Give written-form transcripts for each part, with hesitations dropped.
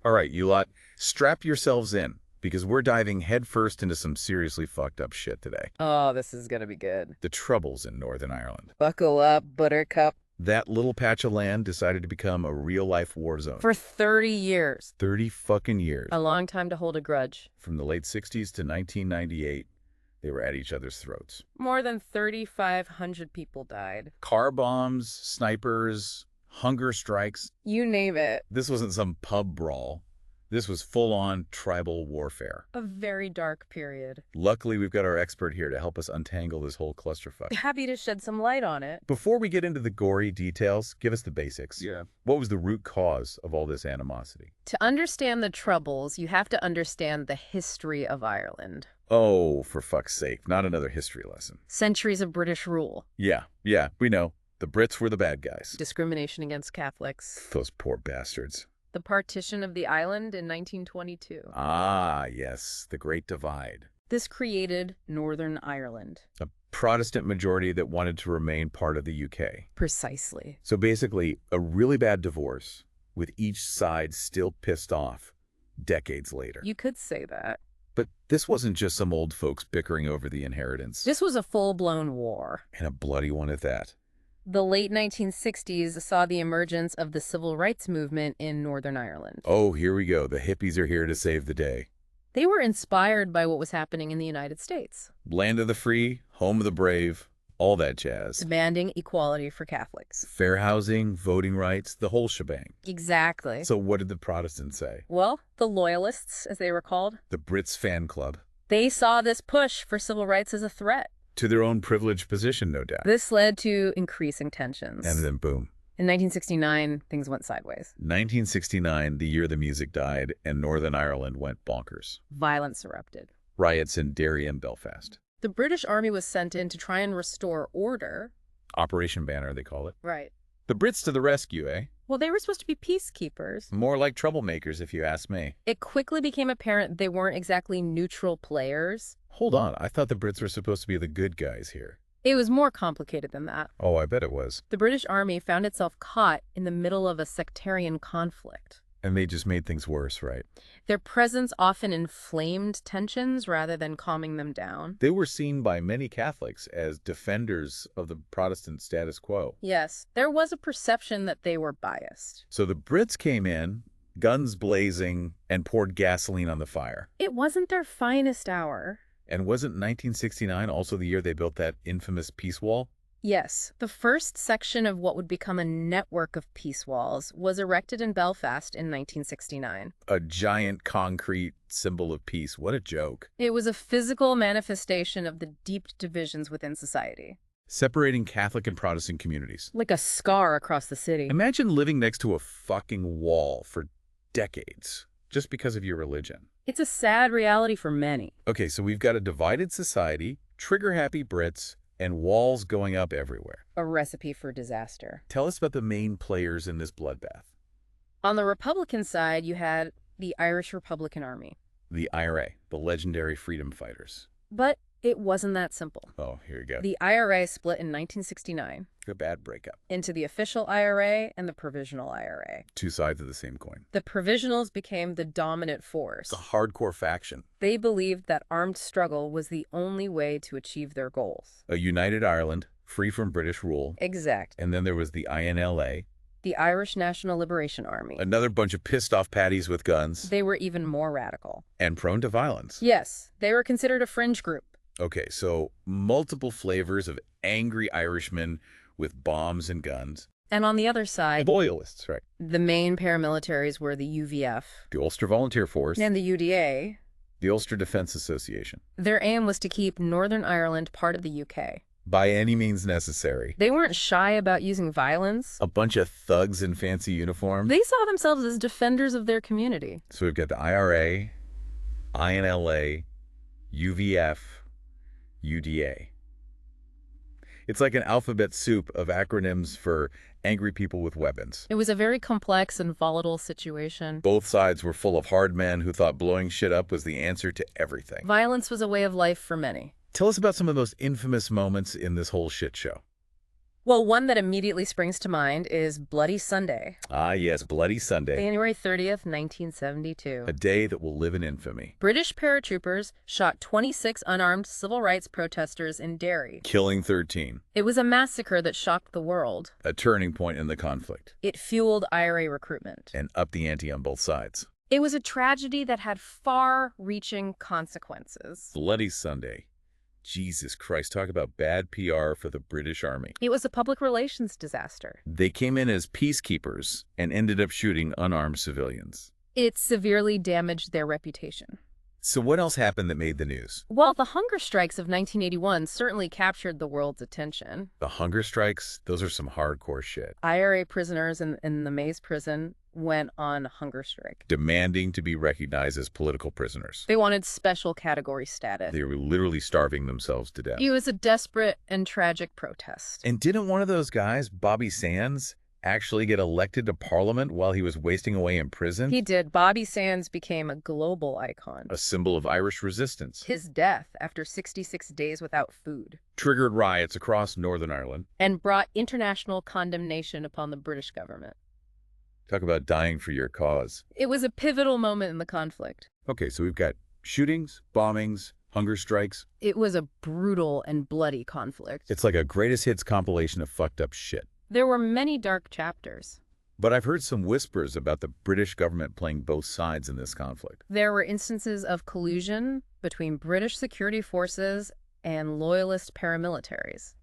All right, you lot, strap yourselves in, because we're diving headfirst into some seriously fucked up shit today. Oh, this is gonna be good. The troubles in Northern Ireland. Buckle up, Buttercup. That little patch of land decided to become a real-life war zone. For 30 years. 30 fucking years. A long time to hold a grudge. From the late 60s to 1998, they were at each other's throats. More than 3,500 people died. Car bombs, snipers, hunger strikes. You name it. This wasn't some pub brawl. This was full-on tribal warfare. A very dark period. Luckily, we've got our expert here to help us untangle this whole clusterfuck. Happy to shed some light on it. Before we get into the gory details, give us the basics. Yeah. What was the root cause of all this animosity? To understand the Troubles, you have to understand the history of Ireland. Oh, for fuck's sake, not another history lesson. Centuries of British rule. Yeah, we know. The Brits were the bad guys. Discrimination against Catholics. Those poor bastards. The partition of the island in 1922. Ah, yes, the Great Divide. This created Northern Ireland. A Protestant majority that wanted to remain part of the UK. Precisely. So basically, a really bad divorce, with each side still pissed off decades later. You could say that. But this wasn't just some old folks bickering over the inheritance. This was a full-blown war. And a bloody one at that. The late 1960s saw the emergence of the civil rights movement in Northern Ireland. Oh, here we go. The hippies are here to save the day. They were inspired by what was happening in the United States. Land of the free, home of the brave, all that jazz. Demanding equality for Catholics. Fair housing, voting rights, the whole shebang. Exactly. So what did the Protestants say? Well, the Loyalists, as they were called. The Brits fan club. They saw this push for civil rights as a threat. To their own privileged position, no doubt. This led to increasing tensions. And then boom. In 1969, things went sideways. 1969, the year the music died, and Northern Ireland went bonkers. Violence erupted. Riots in Derry and Belfast. The British Army was sent in to try and restore order. Operation Banner, they call it. Right. The Brits to the rescue, eh? Well, they were supposed to be peacekeepers. More like troublemakers, if you ask me. It quickly became apparent they weren't exactly neutral players. Hold on, I thought the Brits were supposed to be the good guys here. It was more complicated than that. Oh, I bet it was. The British Army found itself caught in the middle of a sectarian conflict. And they just made things worse, right? Their presence often inflamed tensions rather than calming them down. They were seen by many Catholics as defenders of the Protestant status quo. Yes, there was a perception that they were biased. So the Brits came in, guns blazing, and poured gasoline on the fire. It wasn't their finest hour. And wasn't 1969 also the year they built that infamous peace wall? Yes, the first section of what would become a network of peace walls was erected in Belfast in 1969. A giant concrete symbol of peace. What a joke. It was a physical manifestation of the deep divisions within society. Separating Catholic and Protestant communities. Like a scar across the city. Imagine living next to a fucking wall for decades just because of your religion. It's a sad reality for many. Okay, so we've got a divided society, trigger-happy Brits, and walls going up everywhere. A recipe for disaster. Tell us about the main players in this bloodbath. On the Republican side, you had the Irish Republican Army. The IRA, the legendary freedom fighters. But it wasn't that simple. Oh, here you go. The IRA split in 1969 A bad breakup. into the official IRA and the provisional IRA. Two sides of the same coin. The provisionals became the dominant force. It's a hardcore faction. They believed that armed struggle was the only way to achieve their goals. A united Ireland, free from British rule. Exact. And then there was the INLA. The Irish National Liberation Army. Another bunch of pissed-off paddies with guns. They were even more radical. And prone to violence. Yes, they were considered a fringe group. Okay, so multiple flavors of angry Irishmen with bombs and guns. And on the other side, Loyalists, right? the main paramilitaries were the UVF The Ulster Volunteer Force. and the UDA. The Ulster Defence Association. Their aim was to keep Northern Ireland part of the UK. By any means necessary. They weren't shy about using violence. A bunch of thugs in fancy uniforms. They saw themselves as defenders of their community. So we've got the IRA, INLA, UVF, UDA. It's like an alphabet soup of acronyms for angry people with weapons. It was a very complex and volatile situation. Both sides were full of hard men who thought blowing shit up was the answer to everything. Violence was a way of life for many. Tell us about some of the most infamous moments in this whole shit show. Well, one that immediately springs to mind is Bloody Sunday, Ah, yes, Bloody Sunday. January 30th, 1972. A day that will live in infamy. British paratroopers shot 26 unarmed civil rights protesters in Derry. Killing 13. It was a massacre that shocked the world. A turning point in the conflict. It fueled IRA recruitment. And upped the ante on both sides. It was a tragedy that had far-reaching consequences. Bloody Sunday. Jesus Christ, talk about bad PR for the British Army. It was a public relations disaster. They came in as peacekeepers and ended up shooting unarmed civilians. It severely damaged their reputation. So what else happened that made the news? Well, the hunger strikes of 1981 certainly captured the world's attention. The hunger strikes? Those are some hardcore shit. IRA prisoners in the Maze prison went on hunger strike, Demanding to be recognized as political prisoners. They wanted special category status. They were literally starving themselves to death. It was a desperate and tragic protest. And didn't one of those guys, Bobby Sands, actually get elected to Parliament while he was wasting away in prison? He did. Bobby Sands became a global icon. A symbol of Irish resistance. His death, after 66 days without food, Triggered riots across Northern Ireland. and brought international condemnation upon the British government. Talk about dying for your cause. It was a pivotal moment in the conflict. Okay, so we've got shootings, bombings, hunger strikes. It was a brutal and bloody conflict. It's like a greatest hits compilation of fucked up shit. There were many dark chapters. But I've heard some whispers about the British government playing both sides in this conflict. There were instances of collusion between British security forces and loyalist paramilitaries.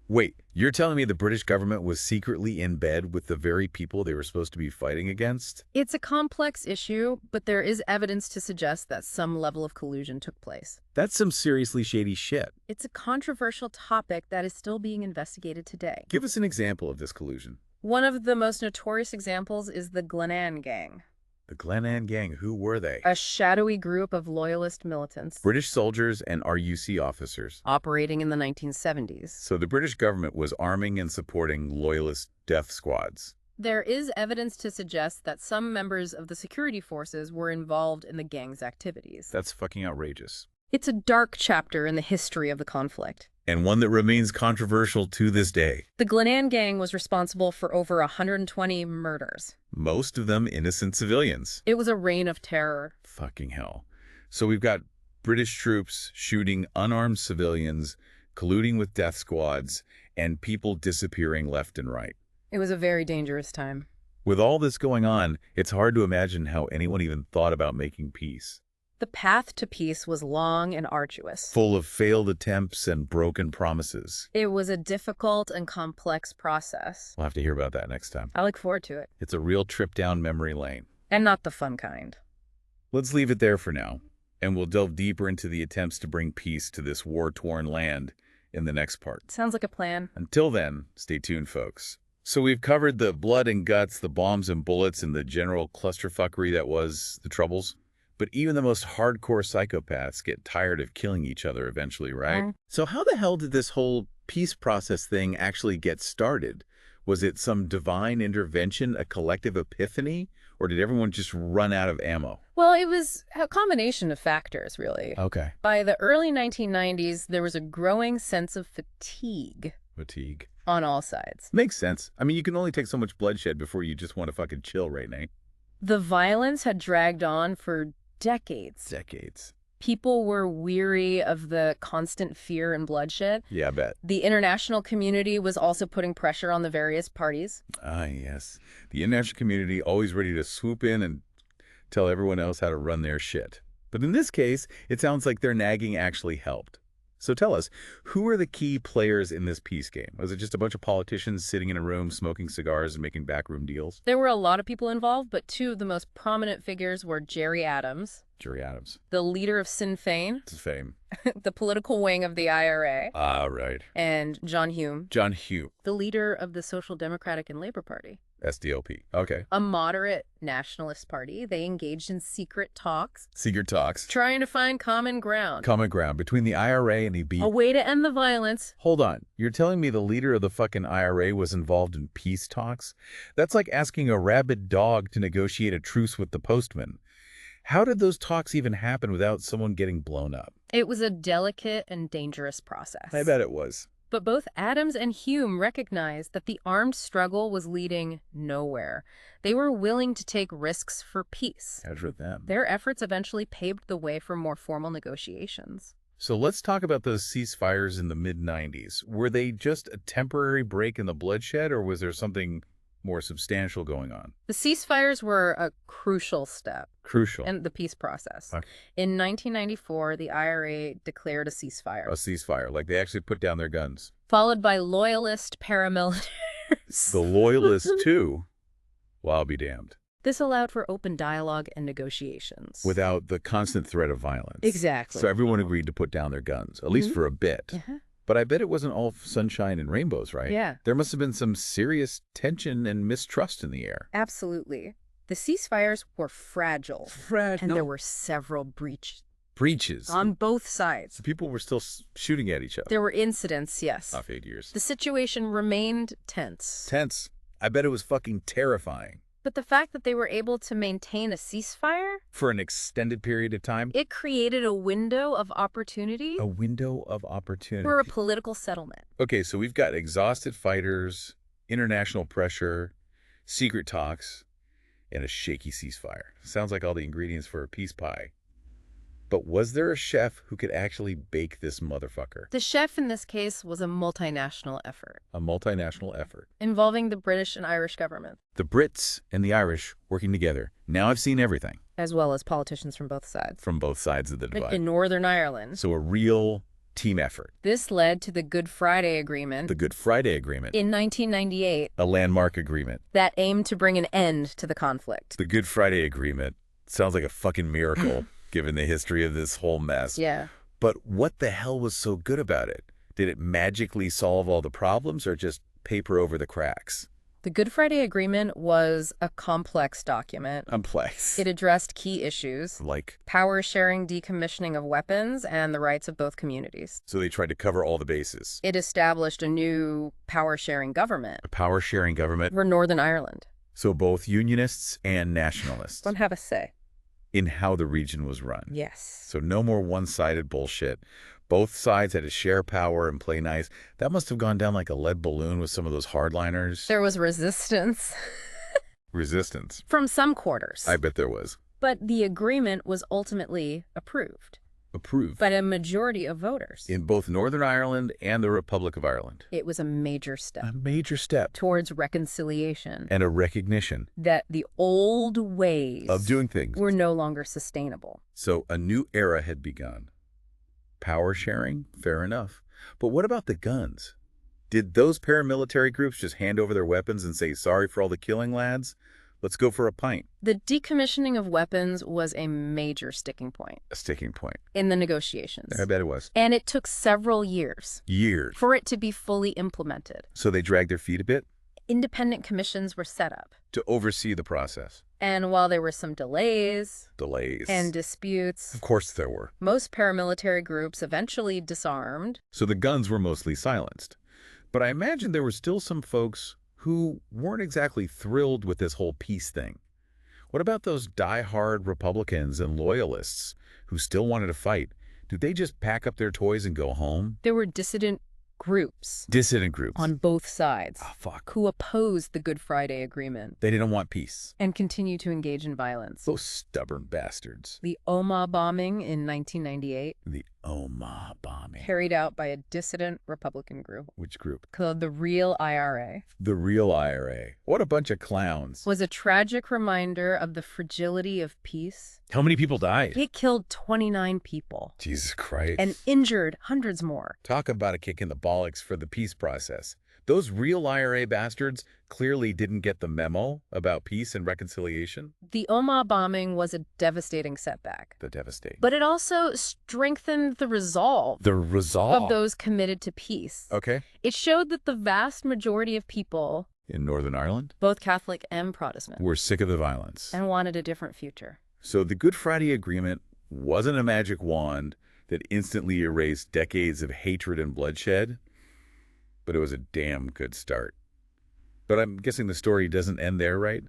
Wait, you're telling me the British government was secretly in bed with the very people they were supposed to be fighting against? It's a complex issue, but there is evidence to suggest that some level of collusion took place. That's some seriously shady shit. It's a controversial topic that is still being investigated today. Give us an example of this collusion. One of the most notorious examples is the Glenanne Gang, The Glenanne Gang, who were they? a shadowy group of loyalist militants British soldiers and RUC officers. operating in the 1970s. So the British government was arming and supporting loyalist death squads. There is evidence to suggest that some members of the security forces were involved in the gang's activities. That's fucking outrageous. It's a dark chapter in the history of the conflict. And one that remains controversial to this day. The Glenanne Gang was responsible for over 120 murders. Most of them innocent civilians. It was a reign of terror. Fucking hell. So we've got British troops shooting unarmed civilians, colluding with death squads, and people disappearing left and right. It was a very dangerous time. With all this going on, it's hard to imagine how anyone even thought about making peace. The path to peace was long and arduous. Full of failed attempts and broken promises. It was a difficult and complex process. We'll have to hear about that next time. I look forward to it. It's a real trip down memory lane. And not the fun kind. Let's leave it there for now, and we'll delve deeper into the attempts to bring peace to this war-torn land in the next part. Sounds like a plan. Until then, stay tuned, folks. So we've covered the blood and guts, the bombs and bullets, and the general clusterfuckery that was the Troubles. But even the most hardcore psychopaths get tired of killing each other eventually, right? So how the hell did this whole peace process thing actually get started? Was it some divine intervention, a collective epiphany, or did everyone just run out of ammo? Well, it was a combination of factors, really. Okay. By the early 1990s, there was a growing sense of fatigue Fatigue. on all sides. Makes sense. I mean, you can only take so much bloodshed before you just want to fucking chill, right, Nate? The violence had dragged on for decades. Decades. People were weary of the constant fear and bloodshed. Yeah, I bet. The international community was also putting pressure on the various parties. Ah, yes. The international community always ready to swoop in and tell everyone else how to run their shit. But in this case, it sounds like their nagging actually helped. So tell us, who are the key players in this peace game? Was it just a bunch of politicians sitting in a room smoking cigars and making backroom deals? There were a lot of people involved, but two of the most prominent figures were Gerry Adams, Gerry Adams. the leader of Sinn Féin, It's fame. the political wing of the IRA, Ah, right. and John Hume, John Hume. the leader of the Social Democratic and Labour Party. SDLP. Okay. A moderate nationalist party. They engaged in secret talks, Secret talks. trying to find common ground. Common ground between the IRA and EB. A way to end the violence. Hold on. You're telling me the leader of the fucking IRA was involved in peace talks? That's like asking a rabid dog to negotiate a truce with the postman. How did those talks even happen without someone getting blown up? It was a delicate and dangerous process. I bet it was. But both Adams and Hume recognized that the armed struggle was leading nowhere. They were willing to take risks for peace. How'd with them? Their efforts eventually paved the way for more formal negotiations. So let's talk about those ceasefires in the mid-90s. Were they just a temporary break in the bloodshed, or was there something more substantial going on? The ceasefires were a crucial step Crucial. in the peace process. Okay. In 1994, the IRA declared a ceasefire, A ceasefire, like they actually put down their guns. followed by loyalist paramilitaries. The loyalists, too, well, I'll be damned. This allowed for open dialogue and negotiations. Without the constant threat of violence. Exactly. So everyone agreed to put down their guns, at least for a bit. Uh-huh. But I bet it wasn't all sunshine and rainbows, right? Yeah. There must have been some serious tension and mistrust in the air. Absolutely. The ceasefires were fragile, and there were several breaches. on both sides. So people were still shooting at each other. There were incidents, yes. Off 8 years. The situation remained tense. Tense. I bet it was fucking terrifying. But the fact that they were able to maintain a ceasefire, For an extended period of time? it created a window of opportunity A window of opportunity. for a political settlement. Okay, so we've got exhausted fighters, international pressure, secret talks, and a shaky ceasefire. Sounds like all the ingredients for a peace pie. But was there a chef who could actually bake this motherfucker? The chef in this case was a multinational effort, A multinational effort. involving the British and Irish government, The Brits and the Irish working together. Now I've seen everything as well as politicians from both sides. from both sides of the divide. In Northern Ireland. So a real team effort. This led to the Good Friday Agreement The Good Friday Agreement. in 1998 A landmark agreement. that aimed to bring an end to the conflict. The Good Friday Agreement sounds like a fucking miracle, given the history of this whole mess. Yeah. But what the hell was so good about it? Did it magically solve all the problems or just paper over the cracks? The Good Friday Agreement was a complex document. Complex. It addressed key issues: Like, power sharing, decommissioning of weapons, and the rights of both communities. so they tried to cover all the bases. It established a new power sharing government A power-sharing government. for Northern Ireland. So both unionists and nationalists Don't have a say. in how the region was run. Yes. So no more one-sided bullshit. Both sides had to share power and play nice. That must have gone down like a lead balloon with some of those hardliners. There was resistance Resistance. from some quarters. I bet there was. But the agreement was ultimately approved Approved. by a majority of voters. In both Northern Ireland and the Republic of Ireland. It was a major step A major step. towards reconciliation And a recognition that the old ways of doing things. were no longer sustainable. So a new era had begun. Power sharing? Fair enough. But what about the guns? Did those paramilitary groups just hand over their weapons and say, sorry for all the killing, lads? Let's go for a pint. The decommissioning of weapons was a major sticking point A sticking point. in the negotiations. I bet it was. And it took several years Years. for it to be fully implemented. So they dragged their feet a bit Independent commissions were set up. to oversee the process. And while there were some delays Delays. and disputes, Of course there were. most paramilitary groups eventually disarmed. So the guns were mostly silenced. But I imagine there were still some folks who weren't exactly thrilled with this whole peace thing. What about those die-hard Republicans and loyalists who still wanted to fight? Did they just pack up their toys and go home? There were dissident groups Dissident groups. on both sides Oh, fuck. who opposed the Good Friday Agreement They didn't want peace. and continued to engage in violence. Those stubborn bastards. The Omagh bombing in 1998, The Omagh bombing. carried out by a dissident Republican group Which group? called the Real IRA, The real IRA. What a bunch of clowns. was a tragic reminder of the fragility of peace. How many people died? It killed 29 people Jesus Christ. and injured hundreds more. Talk about a kick in the bollocks for the peace process. Those real IRA bastards clearly didn't get the memo about peace and reconciliation. The Omagh bombing was a devastating setback, The devastate. but it also strengthened the resolve The resolve. of those committed to peace. Okay. It showed that the vast majority of people, In Northern Ireland, both Catholic and Protestant, we're sick of the violence. and wanted a different future. So the Good Friday Agreement wasn't a magic wand that instantly erased decades of hatred and bloodshed, but it was a damn good start. But I'm guessing the story doesn't end there, right?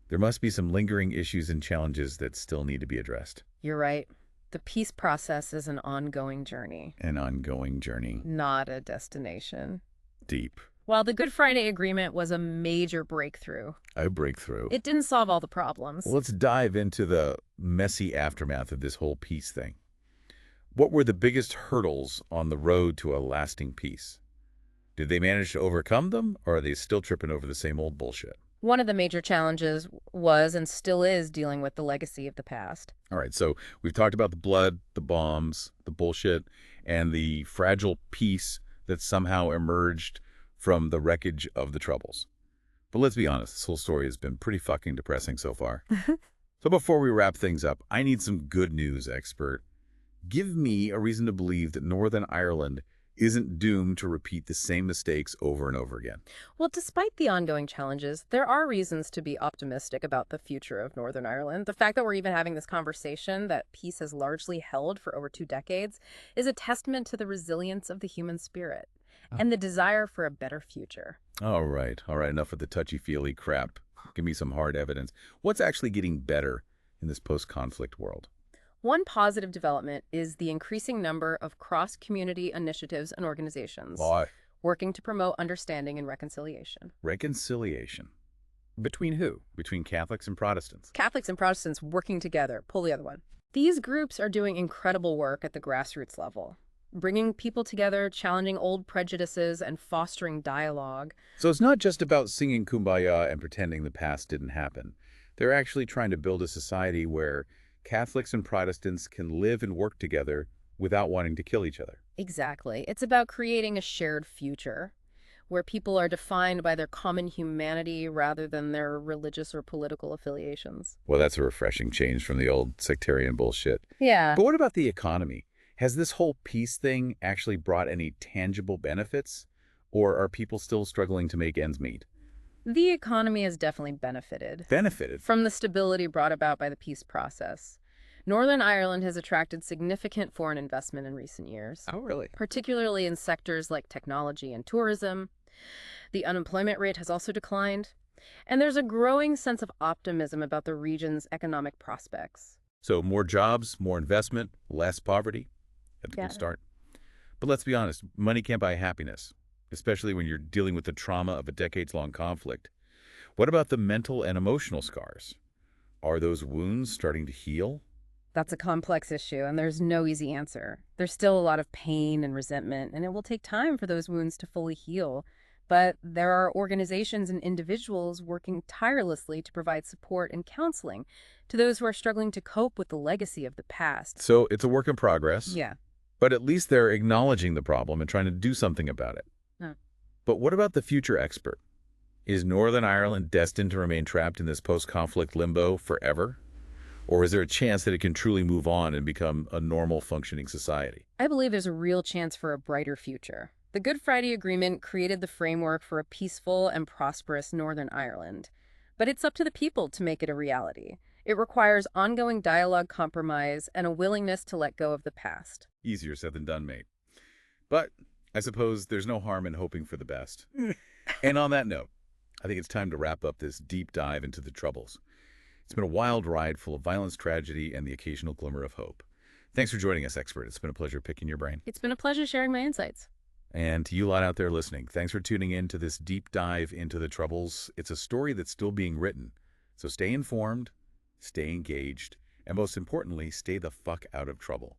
There must be some lingering issues and challenges that still need to be addressed. You're right. The peace process is an ongoing journey, An ongoing journey. not a destination. Deep. While the Good Friday Agreement was a major breakthrough, A breakthrough. it didn't solve all the problems. Well, let's dive into the messy aftermath of this whole peace thing. What were the biggest hurdles on the road to a lasting peace? Did they manage to overcome them, or are they still tripping over the same old bullshit? One of the major challenges was and still is dealing with the legacy of the past. All right, so we've talked about the blood, the bombs, the bullshit, and the fragile peace that somehow emerged from the wreckage of the Troubles. But let's be honest, this whole story has been pretty fucking depressing so far. So before we wrap things up, I need some good news, expert. Give me a reason to believe that Northern Ireland isn't doomed to repeat the same mistakes over and over again. Well, despite the ongoing challenges, there are reasons to be optimistic about the future of Northern Ireland. The fact that we're even having this conversation that peace has largely held for over 2 decades is a testament to the resilience of the human spirit and the desire for a better future. All right, enough of the touchy-feely crap. Give me some hard evidence. What's actually getting better in this post-conflict world? One positive development is the increasing number of cross-community initiatives and organizations working to promote understanding and reconciliation. Reconciliation. Between who? Between Catholics and Protestants? Catholics and Protestants working together. Pull the other one. These groups are doing incredible work at the grassroots level, bringing people together, challenging old prejudices, and fostering dialogue. So it's not just about singing Kumbaya and pretending the past didn't happen. They're actually trying to build a society where Catholics and Protestants can live and work together without wanting to kill each other. Exactly. It's about creating a shared future where people are defined by their common humanity rather than their religious or political affiliations. Well, that's a refreshing change from the old sectarian bullshit. Yeah. But what about the economy? Has this whole peace thing actually brought any tangible benefits? Or are people still struggling to make ends meet? The economy has definitely benefited Benefited? from the stability brought about by the peace process. Northern Ireland has attracted significant foreign investment in recent years, Oh, really? particularly in sectors like technology and tourism. The unemployment rate has also declined, and there's a growing sense of optimism about the region's economic prospects. So more jobs, more investment, less poverty? That's a Yeah. good start. But let's be honest, money can't buy happiness, especially when you're dealing with the trauma of a decades-long conflict. What about the mental and emotional scars? Are those wounds starting to heal? That's a complex issue, and there's no easy answer. There's still a lot of pain and resentment, and it will take time for those wounds to fully heal. But there are organizations and individuals working tirelessly to provide support and counseling to those who are struggling to cope with the legacy of the past. So it's a work in progress. Yeah. But at least they're acknowledging the problem and trying to do something about it. Huh. But what about the future, expert? Is Northern Ireland destined to remain trapped in this post-conflict limbo forever? Or is there a chance that it can truly move on and become a normal functioning society? I believe there's a real chance for a brighter future. The Good Friday Agreement created the framework for a peaceful and prosperous Northern Ireland. But it's up to the people to make it a reality. It requires ongoing dialogue, compromise, and a willingness to let go of the past. Easier said than done, mate. But I suppose there's no harm in hoping for the best. And on that note, I think it's time to wrap up this deep dive into the Troubles. It's been a wild ride full of violence, tragedy, and the occasional glimmer of hope. Thanks for joining us, expert. It's been a pleasure picking your brain. It's been a pleasure sharing my insights. And to you lot out there listening, thanks for tuning in to this deep dive into the Troubles. It's a story that's still being written. So stay informed, stay engaged, and most importantly, stay the fuck out of trouble.